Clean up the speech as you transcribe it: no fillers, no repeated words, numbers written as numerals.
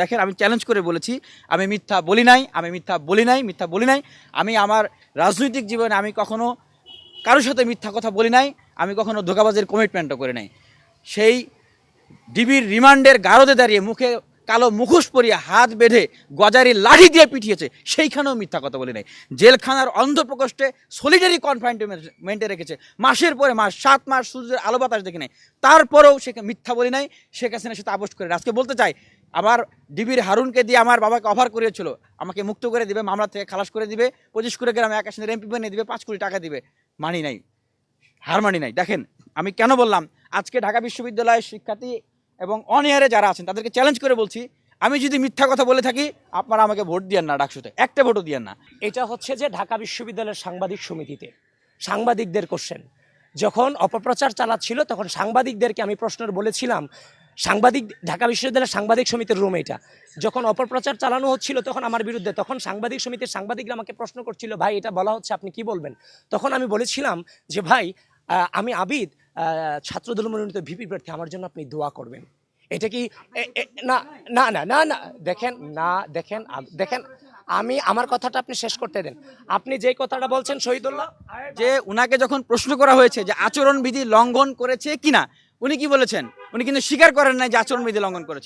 দেখেন আমি চ্যালেঞ্জ করে বলেছি আমি মিথ্যা বলি নাই, মিথ্যা বলি নাই। আমি আমার রাজনৈতিক জীবনে আমি কখনো কারোর সাথে মিথ্যা কথা বলি নাই, আমি কখনো ধোঁকাবাজের কমিটমেন্টও করি নাই। সেই ডিবির রিমান্ডের গারদে দাঁড়িয়ে মুখে কালো মুখোশ পরিয়ে হাত বেঁধে গজারি লাঠি দিয়ে পিটিয়েছে, সেইখানেও মিথ্যা কথা বলি নাই। জেলখানার অন্ধপ্রকোষ্ঠে সলিটারি কনফাইনমেন্টে রেখেছে মাসের পরে মাস, 7 মাস সূর্যের আলো বাতাস দেখে নেই, তারপরেও সে মিথ্যা বলি নাই। শেখ হাসিনার সাথে আপোষ করে আজকে বলতে চাই আমার ডিবির হারুনকে দিয়ে আমার বাবাকে অফার করিয়েছিল আমাকে মুক্ত করে দিবে, মামলা থেকে খালাস করে দিবে, 25 করে গ্রামে আকাশের এমপি বানিয়ে দিবে, 5 কোটি টাকা দিবে। মানি নাই, হার মানি নাই। দেখেন আমি কেন বললাম, আজকে ঢাকা বিশ্ববিদ্যালয়ের শিক্ষার্থী এবং অনিয়ারে যারা আছেন তাদেরকে চ্যালেঞ্জ করে বলছি, আমি যদি মিথ্যা কথা বলে থাকি আপনারা আমাকে ভোট দিয়েন না, ডাকসুতে একটা ভোটও দিয়েন না। এটা হচ্ছে যে ঢাকা বিশ্ববিদ্যালয়ের সাংবাদিক সমিতিতে সাংবাদিকদের কোশ্চেন যখন অপপ্রচার চালাচ্ছিল তখন সাংবাদিকদেরকে আমি প্রশ্ন বলেছিলাম, ঢাকা বিশ্ববিদ্যালয়ের সাংবাদিক সমিতির রুম এটা, যখন অপপ্রচার চালানো হচ্ছিল তখন আমার বিরুদ্ধে, তখন সাংবাদিক সমিতির সাংবাদিকরা আমাকে প্রশ্ন করছিল, ভাই এটা বলা হচ্ছে আপনি কি বলবেন? তখন আমি বলেছিলাম যে ভাই আমি আবিদ, ছাত্রদল মনোনীত ভিপি প্রার্থী, আমার জন্য আপনি দোয়া করবেন। এটা কি না না না না না দেখেন দেখেন আমি আমার কথাটা আপনি শেষ করতে দেন। আপনি যে কথাটা বলছেন শহীদুল্লাহ, যে উনাকে যখন প্রশ্ন করা হয়েছে যে আচরণবিধি লঙ্ঘন করেছে কিনা, উনি কি বলেছেন? উনি কিন্তু স্বীকার করেন নাই যে আচরণবিধি লঙ্ঘন করেছে।